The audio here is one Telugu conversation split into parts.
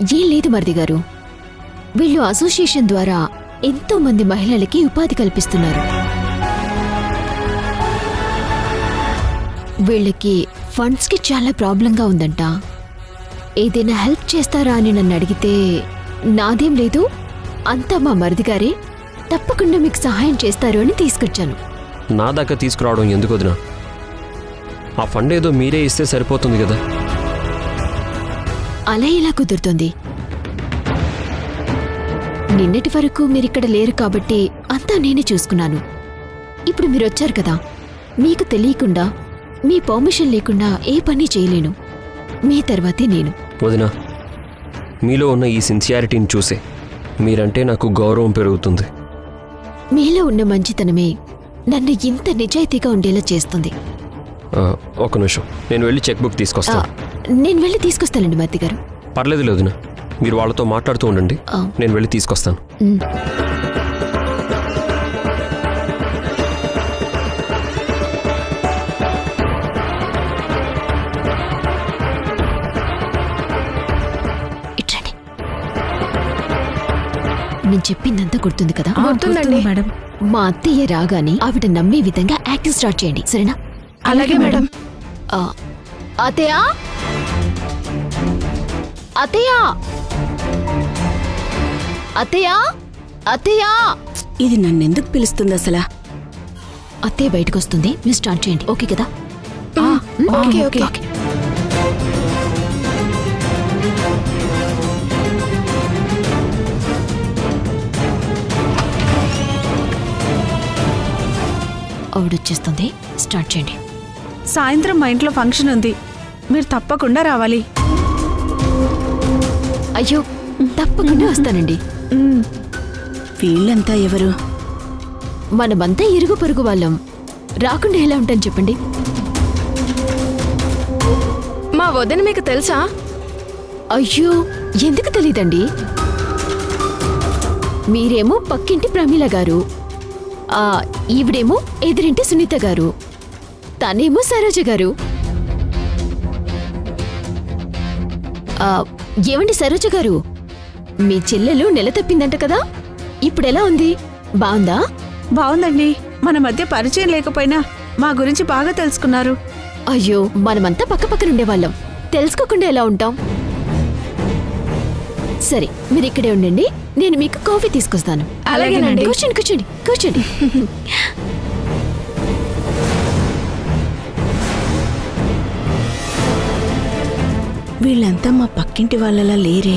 ఏం లేదు మరిది గారు, వీళ్ళు అసోసియేషన్ ద్వారా ఎంతో మంది మహిళలకి ఉపాధి కల్పిస్తున్నారు. వీళ్ళకి ఫండ్స్ కి చాలా ప్రాబ్లంగా ఉందంట. ఏదైనా హెల్ప్ చేస్తారా అని నన్ను అడిగితే నాదేం లేదు, అంతా మా మరిది గారే, తప్పకుండా మీకు సహాయం చేస్తారు అని తీసుకొచ్చాను. నా దాకా తీసుకురావడం ఎందుకు వదినా? ఆ ఫండ్ ఏదో మీరే ఇస్తే సరిపోతుంది కదా. అలా ఎలా కుదురుతుంది? నిన్నటి వరకు మీరిక్కడ లేరు కాబట్టి అంతా నేనే చూసుకున్నాను. ఇప్పుడు మీరొచ్చారు కదా, మీకు తెలియకుండా మీ పర్మిషన్ లేకుండా ఏ పని చేయలేను. మీ తర్వాతే నేను. వదినా, మీలో ఉన్న ఈ సిన్సియారిటీని చూసే మీరంటే నాకు గౌరవం పెరుగుతుంది. మీలో ఉన్న మంచితనమే నన్ను ఇంత నిజాయితీగా ఉండేలా చేస్తుంది. ఒక నిమిషం, నేను వెళ్ళి చెక్ బుక్ తీసుకొస్తాను. నేను వెళ్ళి తీసుకొస్తానండి మరిది గారు. పర్లేదు వదినా, మీరు వాళ్ళతో మాట్లాడుతూ ఉండండి, నేను వెళ్ళి తీసుకొస్తాను. ఇట్రండి. నేను చెప్పిందంతా గుర్తుంది కదా? గుర్తుందండి మేడం. మా అత్తయ్య రాగానే ఆవిడ నమ్మే విధంగా యాక్టింగ్ స్టార్ట్ చేయండి, సరేనా? అలాగే మేడం. అత్తయ్య, అత్తయ్య, అత్తయ్య, అత్తయ్య. ఇది నన్నెందుకు పిలుస్తుంది అసలు? అత్తయ్య బయటకు వస్తుంది, మీరు స్టార్ట్ చేయండి. ఓకే కదా? Okay okay. ఆవిడొచ్చేస్తుంది, స్టార్ట్ చేయండి. సాయంత్రం మా ఇంట్లో ఫంక్షన్ ఉంది, మీరు తప్పకుండా రావాలి. అయ్యో, తప్పకుండా వస్తానండి. వీళ్ళంతా ఎవరు? మనమంతా ఇరుగు పొరుగు వాళ్ళం, రాకుండా ఎలా ఉంటాను చెప్పండి? మా వదిన మీకు తెలుసా? అయ్యో, ఎందుకు తెలీదండి? మీరేమో పక్కింటి ప్రమీల గారు, ఈవిడేమో ఎదురింటి సునీత గారు, తనేమో సరోజ గారు. ఏమండి సరోజ గారు, మీ చెల్లెలు నెల తప్పిందంట కదా, ఇప్పుడెలా ఉంది? బాగుందా? బాగుందండి. మన మధ్య పరిచయం లేకపోయినా మా గురించి బాగా తెలుసుకున్నారు. అయ్యో, మనమంతా పక్కపక్కనుండేవాళ్ళం, తెలుసుకోకుండా ఎలా ఉంటాం? సరే, మీరు ఇక్కడే ఉండండి, నేను మీకు కాఫీ తీసుకొస్తాను. అలాగేనండి. కూర్చోండి కూర్చోండి కూర్చోండి. వీళ్ళంతా మా పక్కింటి వాళ్ళలా లేరే.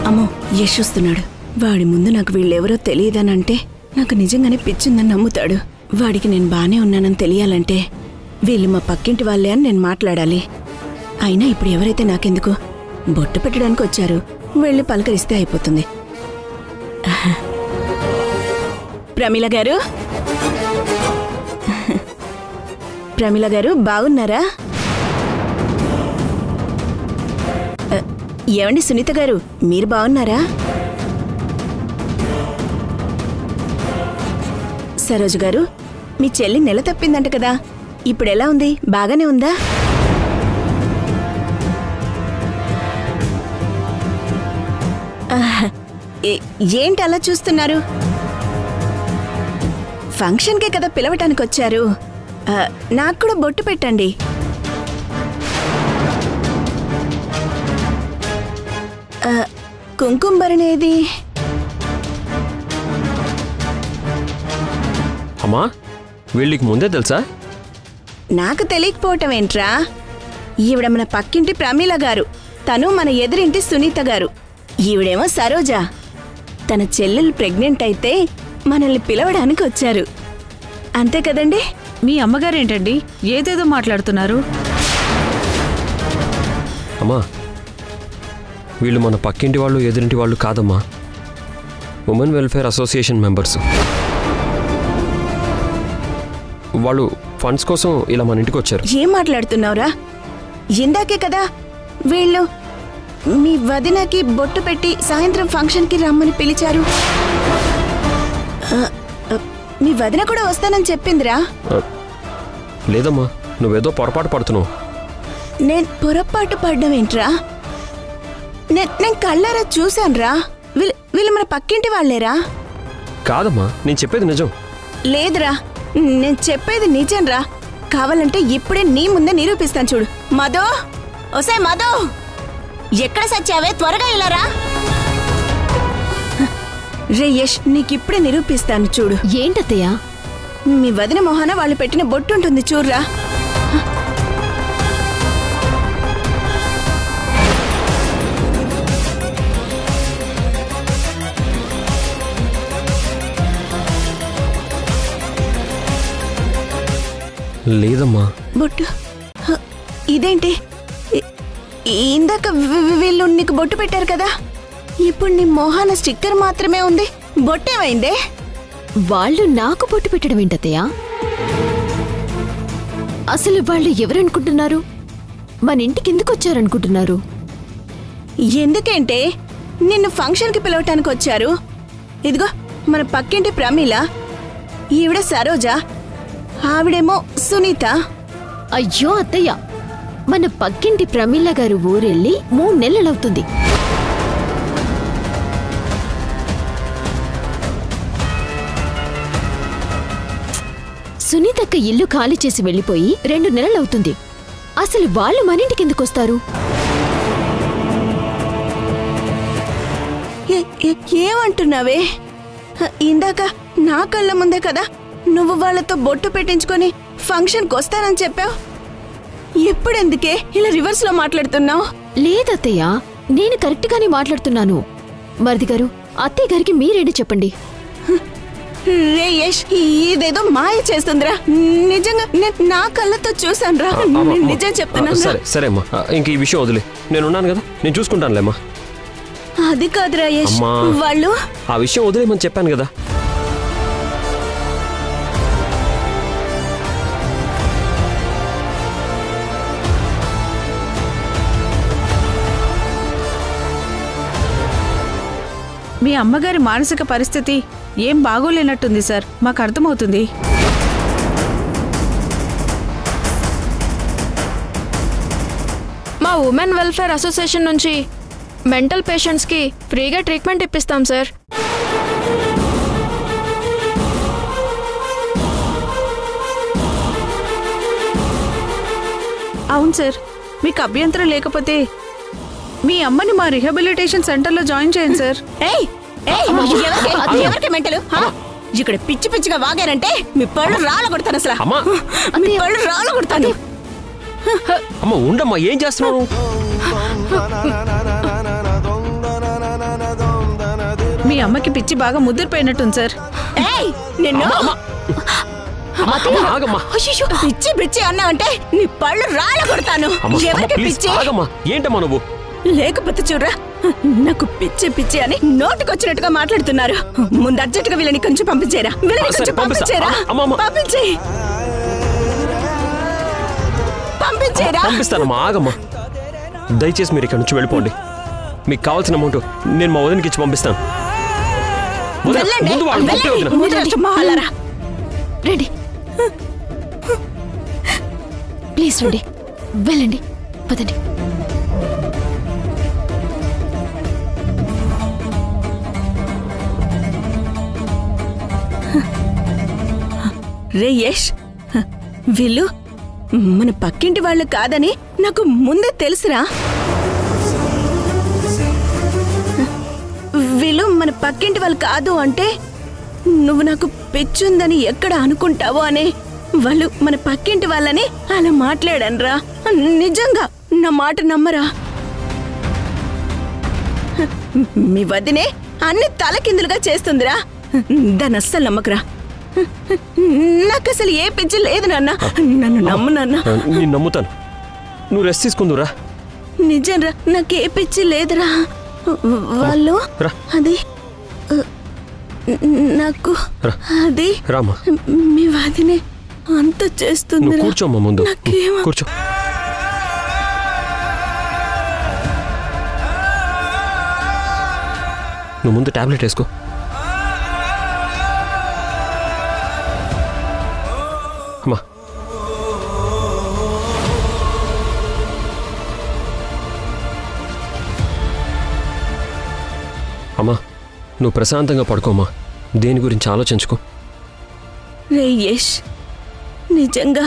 అమ్మో, యశ్ వస్తున్నాడు. వాడి ముందు నాకు వీళ్ళెవరో తెలియదనంటే నాకు నిజంగానే పిచ్చిందని నమ్ముతాడు. వాడికి నేను బానే ఉన్నానని తెలియాలంటే వీళ్ళు మా పక్కింటి వాళ్ళే అని నేను మాట్లాడాలి. అయినా ఇప్పుడు ఎవరైతే నాకెందుకు, బొట్టు పెట్టడానికి వచ్చారు, వెళ్ళి పలకరిస్తే అయిపోతుంది. ప్రమీల గారు, ప్రమీల గారు బాగున్నారా? ఏమండి సునీత గారు, మీరు బాగున్నారా? సరోజ గారు, మీ చెల్లి నెల తప్పిందంట కదా, ఇప్పుడెలా ఉంది? బాగానే ఉందా? ఏంటి అలా చూస్తున్నారు? ఫంక్షన్కే కదా పిలవటానికి వచ్చారు, నాకు కూడా బొట్టు పెట్టండి. కుంకుమ భరణేది? అమ్మా, వీళ్ళకి ముందే తెలుసా? నాకు తెలియకపోవటం ఏంట్రా? ఈవిడ మన పక్కింటి ప్రమీల గారు, తను మన ఎదురింటి సునీత గారు, ఈవిడేమో సరోజ. తన చెల్లెలు ప్రెగ్నెంట్ అయితే మనల్ని పిలవడానికి వచ్చారు, అంతే కదండి? మీ అమ్మగారేంటండి ఏదేదో మాట్లాడుతున్నారు? అమ్మా, వీళ్ళు మన పక్కింటి వాళ్ళు ఎదురింటి వాళ్ళు కాదమ్మా, ఉమెన్ వెల్ఫేర్ అసోసియేషన్ మెంబర్స్. వాళ్ళు ఫండ్స్ కోసం ఇలా మన ఇంటికి వచ్చారు. ఏం మాట్లాడుతున్నావురా? ఇందాకే కదా వీళ్ళు మీ వదినకి బొట్టు పెట్టి సాయంత్రం ఫంక్షన్కి రమ్మని పిలిచారు. మీ వదిన కూడా వస్తానని చెప్పిందిరా. లేదమ్మా, నువ్వేదో పొరపాటు పడుతున్నావు. నేను పొరపాటు పడ్డం ఏంట్రా? నేను కళ్ళారా చూశానురా. వీళ్ళు మన పక్కింటి వాళ్ళేరా? కాదమ్మా, నేను చెప్పేది నిజం. లేదురా, నేను చెప్పేది నిజంరా. కావాలంటే ఇప్పుడే నీ ముందే నిరూపిస్తాను చూడు. మధు, ఒసే మధు, ఎక్కడ సచ్చావే? త్వరగా ఇలారా. రే యష్, నీకిప్పుడే నిరూపిస్తాను చూడు. ఏంటత్తయ్య? మీ వదిన మొహాన వాళ్ళు పెట్టిన బొట్టు ఉంటుంది చూడ్రా. లేదమ్మా. బొట్టు ఇదేంటి? ఇందాక వీళ్ళు నీకు బొట్టు పెట్టారు కదా, ఇప్పుడు నీ మొహాన స్టిక్కర్ మాత్రమే ఉంది. బొట్టేమైందే? వాళ్ళు నాకు బొట్టు పెట్టడం ఏంటత్తయ్య? అసలు వాళ్ళు ఎవరనుకుంటున్నారు? మన ఇంటికి ఎందుకు వచ్చారనుకుంటున్నారు? ఎందుకంటే నిన్ను ఫంక్షన్కి పిలవటానికి వచ్చారు. ఇదిగో మన పక్కింటి ప్రమీల, ఈవిడ సరోజ, ఆవిడేమో సునీత. అయ్యో అత్తయ్య, మన పక్కింటి ప్రమీల గారు ఊరెళ్ళి 3 నెలలవుతుంది. సునీతక్క ఇల్లు ఖాళీ చేసి వెళ్ళిపోయి 2 నెలలవుతుంది. అసలు వాళ్ళు మన ఇంటికి ఎందుకు వస్తారు? ఏమంటున్నావే? ఇందాక నా కళ్ళ ముందే కదా నువ్వు వాళ్ళతో బొట్టు పెట్టించుకొని ఫంక్షన్కి వస్తానని చెప్పావు. ఎప్పుడెందుకే ఇలా రివర్స్ లో మాట్లాడుతున్నావు? లేదత్తయ్య, నేను కరెక్ట్ గానే మాట్లాడుతున్నాను. మరిది గారు, అత్తయ్య గారికి మీరేంటి చెప్పండి. రే యష్, ఇదేదో మాయ చేస్తుందిరా. నిజంగా నేను నా కళ్ళతో చూసానురా. నిజం చెప్తున్నా. సరే అమ్మా, ఇంక ఈ విషయం వదిలే. నేనున్నాను కదా, నేను చూసుకుంటానులేమ్మా. అది కాదురా యష్, వాళ్ళు ఆ విషయం వదిలేమని చెప్పాను కదా. మీ అమ్మగారి మానసిక పరిస్థితి ఏం బాగోలేనట్టుంది సార్, మాకు అర్థమవుతుంది. మా ఉమెన్ వెల్ఫేర్ అసోసియేషన్ నుంచి మెంటల్ పేషెంట్స్కి ఫ్రీగా ట్రీట్మెంట్ ఇప్పిస్తాం సార్. అవును సార్, మీకు అభ్యంతరం లేకపోతే మీ అమ్మని మా రిహాబిలిటేషన్ సెంటర్లో జాయిన్ చేయండి సార్. ఎవరికి మెంటలు? ఇక్కడ పిచ్చి పిచ్చిగా వాగారంటే మీ పళ్ళు రాళ్ళ కొడతాను. అసలు మీ పళ్ళు రాళ్ళ కొడతాను. అమ్మ ఉండమ్మా, ఏం చేస్తున్నావు? మీ అమ్మకి పిచ్చి బాగా ముద్రపోయినట్టుంది సార్. పిచ్చి పిచ్చి అన్నా అంటే నీ పళ్ళు రాళ్ళ కొడతాను. ఎవరికి పిచ్చి? ఏంటమ్మా నువ్వు? లేకపోతే చూడరా, నాకు పిచ్చి పిచ్చి అని నోటుకొచ్చినట్టుగా మాట్లాడుతున్నారు. ముందు అర్జెంటుగా వీళ్ళని కొంచెం పంపించేరా. పంపిస్తానమ్మా, ఆగమ్మా. దయచేసి మీరు ఇక్కడ నుంచి వెళ్ళిపోండి. మీకు కావాల్సిన అమౌంట్ నేను మా వదినకి ఇచ్చి పంపిస్తాను. రండి ప్లీజ్, రండి, వెళ్ళండి, పదండి. రే యష్, వీళ్ళు మన పక్కింటి వాళ్ళు కాదని నాకు ముందే తెలుసురా. వీళ్ళు మన పక్కింటి వాళ్ళు కాదు అంటే నువ్వు నాకు పిచ్చుందని ఎక్కడ అనుకుంటావో అని వాళ్ళు మన పక్కింటి వాళ్ళని అలా మాట్లాడనరా. నిజంగా నా మాట నమ్మరా? మీ వదినే అన్ని తలకిందులుగా చేస్తుందిరా. దాన్ని అస్సలు నమ్మకరా. నాకు అసలు ఏ పిచ్చి లేదు నాన్న. నన్ను నమ్ము నాన్న. నేను నమ్ముతాను. నువ్వు రెస్ట్ తీసుకుందురా. నిజంరా, నాకే పిచ్చి లేదురా. వాళ్ళు అది నాకు అది మీ వదినే అంత చేస్తుంది. కూర్చోమ్మా, ముందు కూర్చో. నువ్వు ముందు టాబ్లెట్ వేసుకో. అమ్మా నువ్వు ప్రశాంతంగా పడుకోమా, దేని గురించి ఆలోచించుకో. రే యష్, నిజంగా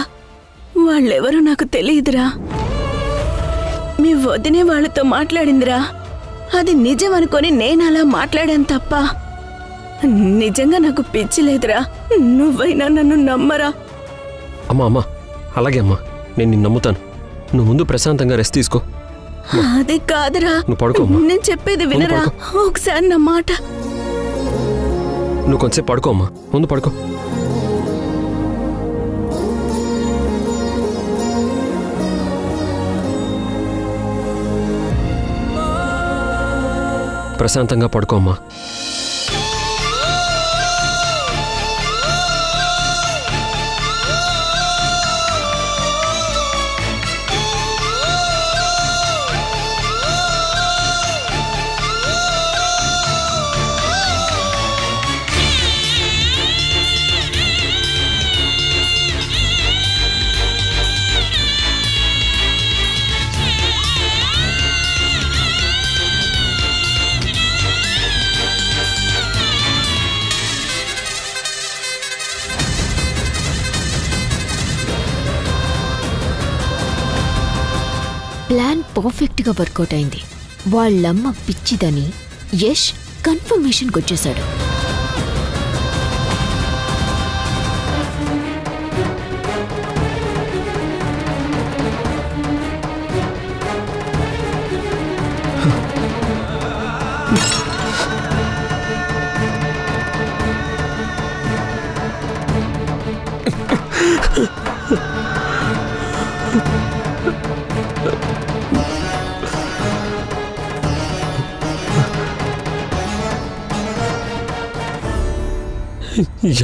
వాళ్ళెవరో నాకు తెలియదురా. మీ వదినే వాళ్ళతో మాట్లాడిందిరా. అది నిజం అనుకొని నేను అలా మాట్లాడాను తప్ప నిజంగా నాకు పిచ్చి లేదురా. నువ్వైనా నన్ను నమ్మరా? అమ్మా అలాగే అమ్మా, నేను నిన్ను నమ్ముతాను. నువ్వు ముందు ప్రశాంతంగా రెస్ట్ తీసుకో. అది కాదురా, నువ్వు పడుకోమ్మా. నేను చెప్పేది వినరా, ఒకసారి నా మాట. నువ్వు కొంచెంసేపు పడుకోమ్మా, ముందు పడుకో. ప్రశాంతంగా పడుకోమ్మా. ప్లాన్ పర్ఫెక్ట్గా వర్కౌట్ అయింది. వాళ్ళమ్మ పిచ్చిదని యష్ కన్ఫర్మేషన్కి వచ్చేశాడు.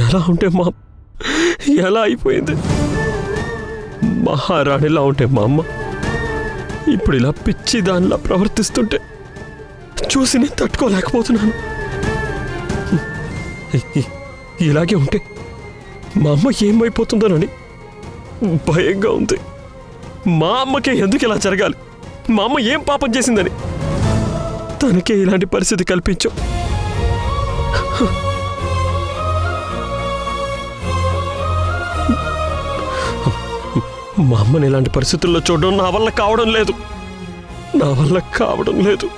ఎలా ఉంటే మా ఎలా అయిపోయింది. మహారాణిలా ఉంటే మా అమ్మ ఇప్పుడు ఇలా పిచ్చి దానిలా ప్రవర్తిస్తుంటే చూసి నేను తట్టుకోలేకపోతున్నాను. ఇలాగే ఉంటే మా అమ్మ ఏమైపోతుందోనని భయంగా ఉంది. మా అమ్మకే ఎందుకు ఇలా జరగాలి? మా అమ్మ ఏం పాపం చేసిందని తనకే ఇలాంటి పరిస్థితి కల్పించావు. మా అమ్మని ఇలాంటి పరిస్థితుల్లో చూడడం నా వల్ల కావడం లేదు. నా వల్ల కావట్లేదు.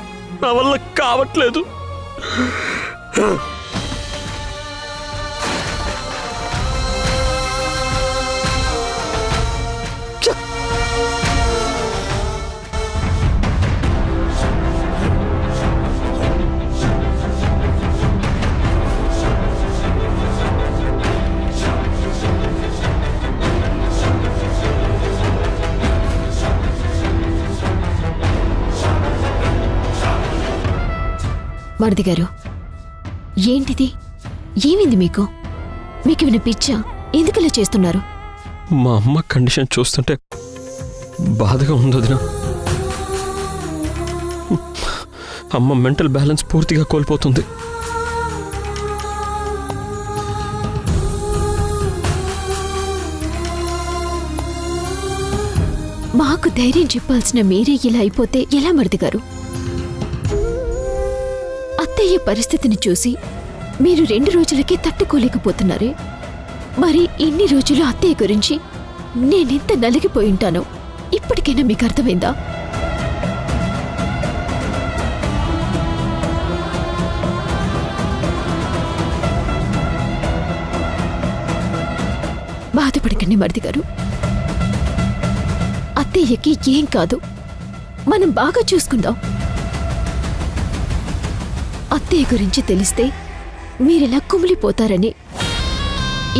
మరిది గారు, ఏంటిది? ఏమైంది మీకు? మీకేమైనా పిచ్చా? ఎందుకలా చేస్తున్నారు? మా అమ్మ కండిషన్ చూస్తుంటే బాధగా ఉంది వదినా. అమ్మ మెంటల్ బ్యాలెన్స్ పూర్తిగా కోల్పోతుంది. మాకు ధైర్యం చెప్పాల్సిన మీరే ఇలా అయిపోతే ఎలా మరిది గారు? అత్తయ్య పరిస్థితిని చూసి మీరు 2 రోజులకే తట్టుకోలేకపోతున్నారే. మరి ఇన్ని రోజులు అత్తయ్య గురించి నేనెంత నలిగిపోయింటానో ఇప్పటికైనా మీకు అర్థమైందా? బాధపడకండి మరిది గారు. అత్తయ్యకి ఏం కాదు, మనం బాగా చూసుకుందాం. అత్తయ్య గురించి తెలిస్తే మీరెలా కుమిలిపోతారని,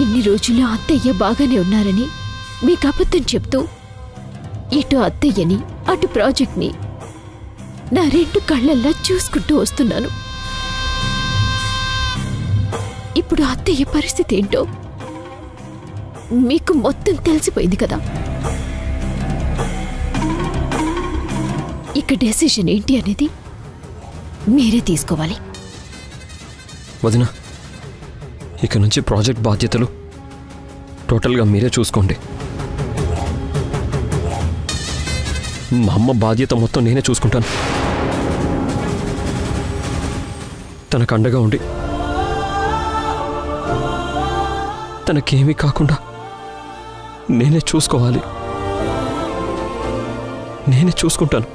ఇన్ని రోజులు అత్తయ్య బాగానే ఉన్నారని మీకు అబద్ధం చెప్తూ ఇటు అత్తయ్యని అటు ప్రాజెక్ట్ని నా 2 కళ్ళల్లా చూసుకుంటూ వస్తున్నాను. ఇప్పుడు అత్తయ్య పరిస్థితి ఏంటో మీకు మొత్తం తెలిసిపోయింది కదా. ఇక డెసిషన్ ఏంటి అనేది మీరే తీసుకోవాలి. వదినా, ఇక నుంచి ప్రాజెక్ట్ బాధ్యతలు టోటల్గా మీరే చూసుకోండి. మా అమ్మ బాధ్యత మొత్తం నేనే చూసుకుంటాను. తనకు అండగా ఉండి తనకేమీ కాకుండా నేనే చూసుకోవాలి. నేనే చూసుకుంటాను.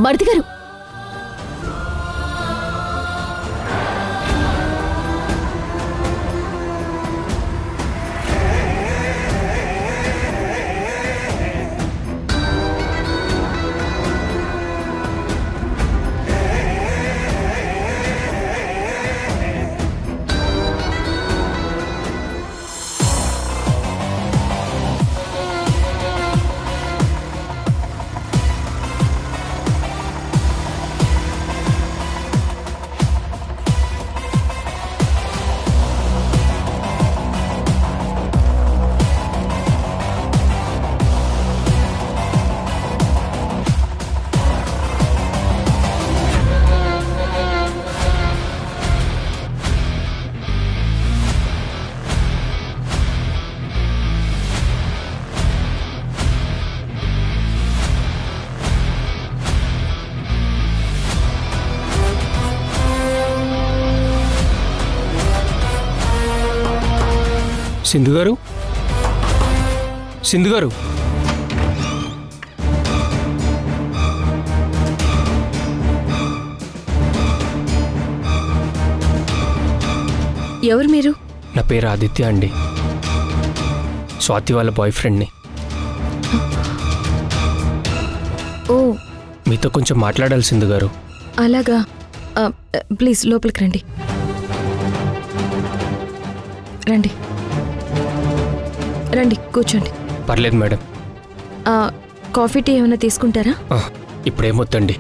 మరిది గారు, సింధు గారు, సింధు గారు, ఎవరు మీరు? నా పేరు ఆదిత్య అండి. స్వాతి వాళ్ళ బాయ్ ఫ్రెండ్ని. ఓ, మీతో కొంచెం మాట్లాడాలి సింధు గారు. అలాగా. ప్లీజ్ లోపలికి రండి. రండి రండి, కూర్చోండి. పర్లేదు మేడం. కాఫీ టీ ఏమైనా తీసుకుంటారా? ఇప్పుడేమొద్దండి.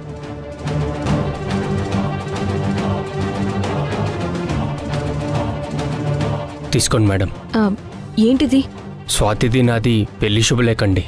తీసుకోండి మేడం. ఏంటిది? స్వాతిది నాది పెళ్లి శుభలేకండి.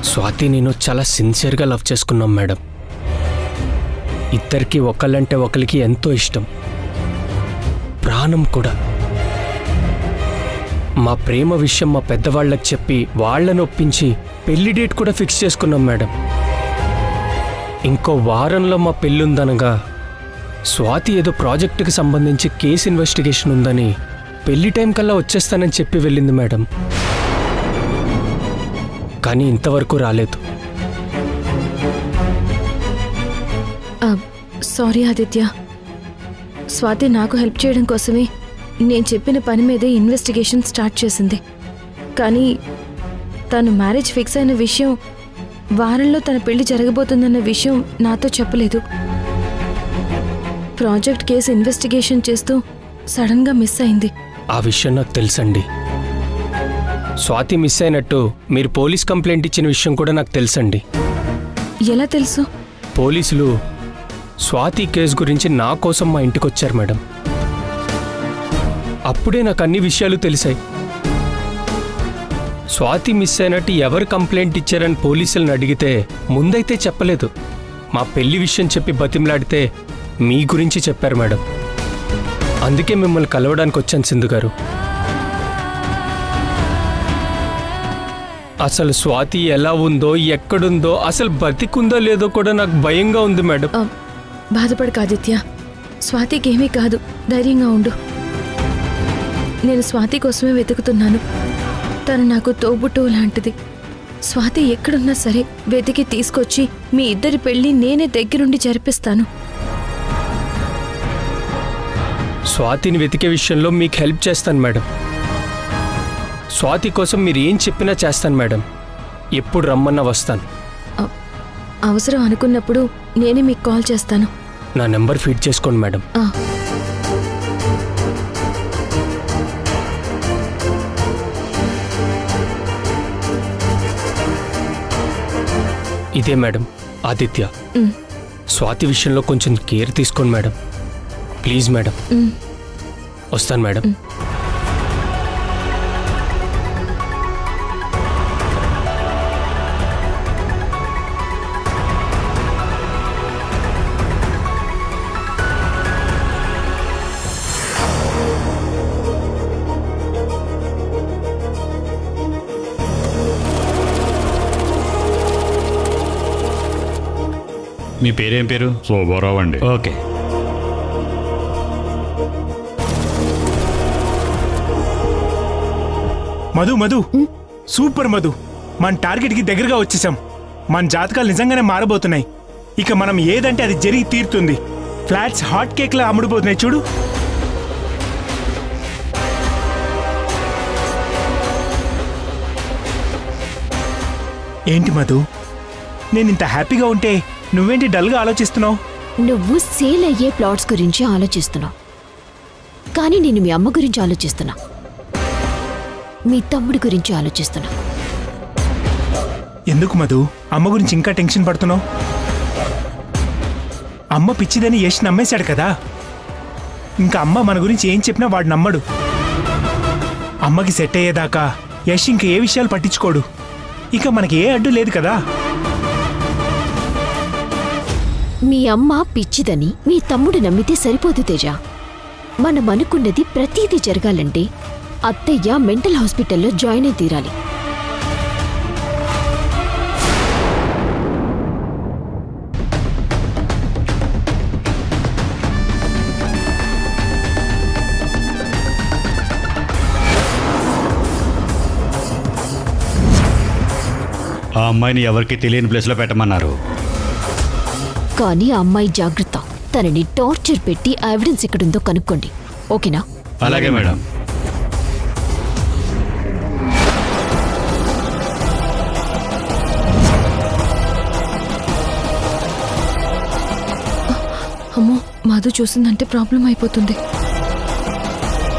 స్వాతి నేను చాలా సిన్సియర్గా లవ్ చేసుకున్నాం మేడం. ఇద్దరికి ఒకళ్ళంటే ఒకరికి ఎంతో ఇష్టం, ప్రాణం కూడా. మా ప్రేమ విషయం మా పెద్దవాళ్ళకి చెప్పి వాళ్ళని ఒప్పించి పెళ్లి డేట్ కూడా ఫిక్స్ చేసుకున్నాం మేడం. ఇంకో వారంలో మా పెళ్ళుందనగా స్వాతి ఏదో ప్రాజెక్టుకి సంబంధించి కేసు ఇన్వెస్టిగేషన్ ఉందని పెళ్లి టైం కల్లా వచ్చేస్తానని చెప్పి వెళ్ళింది మేడం. కానీ ఇంతవరకు రాలేదు. సారీ ఆదిత్య, స్వాతి నాకు హెల్ప్ చేయడం కోసమే నేను చెప్పిన పని మీదే ఇన్వెస్టిగేషన్ స్టార్ట్ చేసింది. కానీ తను మ్యారేజ్ ఫిక్స్ అయిన విషయం, వారంలో తన పెళ్లి జరగబోతుందన్న విషయం నాతో చెప్పలేదు. ప్రాజెక్ట్ కేసు ఇన్వెస్టిగేషన్ చేస్తూ సడన్గా మిస్ అయింది. ఆ విషయం నాకు తెలుసండి. స్వాతి మిస్ అయినట్టు మీరు పోలీస్ కంప్లైంట్ ఇచ్చిన విషయం కూడా నాకు తెలుసండి. ఎలా తెలుసు? పోలీసులు స్వాతి కేసు గురించి నా కోసం మా ఇంటికి వచ్చారు మేడం. అప్పుడే నాకు అన్ని విషయాలు తెలిసాయి. స్వాతి మిస్ అయినట్టు ఎవరు కంప్లైంట్ ఇచ్చారని పోలీసులను అడిగితే ముందైతే చెప్పలేదు. మా పెళ్లి విషయం చెప్పి బతిమలాడితే మీ గురించి చెప్పారు మేడం. అందుకే మిమ్మల్ని కలవడానికి వచ్చాను సింధు గారు. అసలు స్వాతి ఎలా ఉందో, ఎక్కడుందో, అసలు బతికుందో లేదో కూడా నాకు భయంగా ఉంది మేడం. బాధపడకు ఆదిత్య, స్వాతికి ఏమీ కాదు, ధైర్యంగా ఉండు. నేను స్వాతి కోసమే వెతుకుతున్నాను. తను నాకు తోబుట్టువు లాంటిది. స్వాతి ఎక్కడున్నా సరే వెతికి తీసుకొచ్చి మీ ఇద్దరి పెళ్లి నేనే దగ్గరుండి జరిపిస్తాను. స్వాతిని వెతికే విషయంలో మీకు హెల్ప్ చేస్తాను మేడం. స్వాతి కోసం మీరు ఏం చెప్పినా చేస్తాను మేడం. ఎప్పుడు రమ్మన్నా వస్తాను. అవసరం అనుకున్నప్పుడు నేనే మీకు కాల్ చేస్తాను. నా నెంబర్ ఫీడ్ చేసుకోండి మేడం. ఇదే మేడం ఆదిత్య. స్వాతి విషయంలో కొంచెం కేర్ తీసుకోండి మేడం, ప్లీజ్ మేడం. వస్తాను మేడం. మీ పేరేం పేరు? శోభారావు అండి. ఓకే. మధు మధు సూపర్ మధు, మన టార్గెట్కి దగ్గరగా వచ్చేసాం. మన జాతకాలు నిజంగానే మారబోతున్నాయి. ఇక మనం ఏదంటే అది జరిగి తీరుతుంది. ఫ్లాట్స్ హాట్ కేక్లా అమ్ముడుపోతున్నాయి చూడు. ఏంటి మధు, నేను ఇంత హ్యాపీగా ఉంటే నువ్వేంటి డల్గా ఆలోచిస్తున్నావు? నువ్వు సేల్ అయ్యే ప్లాట్స్ గురించి ఆలోచిస్తున్నావు, కానీ నేను మీ అమ్మ గురించి ఆలోచిస్తున్నా, మీ తమ్ముడి గురించి ఆలోచిస్తున్నా. ఎందుకు మధు అమ్మ గురించి ఇంకా టెన్షన్ పడుతున్నావు? అమ్మ పిచ్చిదని యష్ నమ్మేశాడు కదా. ఇంకా అమ్మ మన గురించి ఏం చెప్పినా వాడు నమ్మడు. అమ్మకి సెట్ అయ్యేదాకా యష్ ఇంక ఏ విషయాలు పట్టించుకోడు. ఇక మనకి ఏ అడ్డు లేదు కదా. మీ అమ్మ పిచ్చిదని మీ తమ్ముడు నమ్మితే సరిపోదు తేజ. మనం అనుకున్నది ప్రతీదీ జరగాలంటే అత్తయ్య మెంటల్ హాస్పిటల్లో జాయిన్ అయి తీరాలి. ఆ అమ్మాయిని ఎవరికి తెలియని ప్లేస్లో పెట్టమన్నారు. కానీ ఆ అమ్మాయి జాగ్రత్త, తనని టార్చర్ పెట్టి ఆ ఎవిడెన్స్ ఎక్కడుందో కనుక్కోండి. ఓకేనా? అలాగే మేడం. అమ్మో, మధు చూసిందంటే ప్రాబ్లం అయిపోతుంది.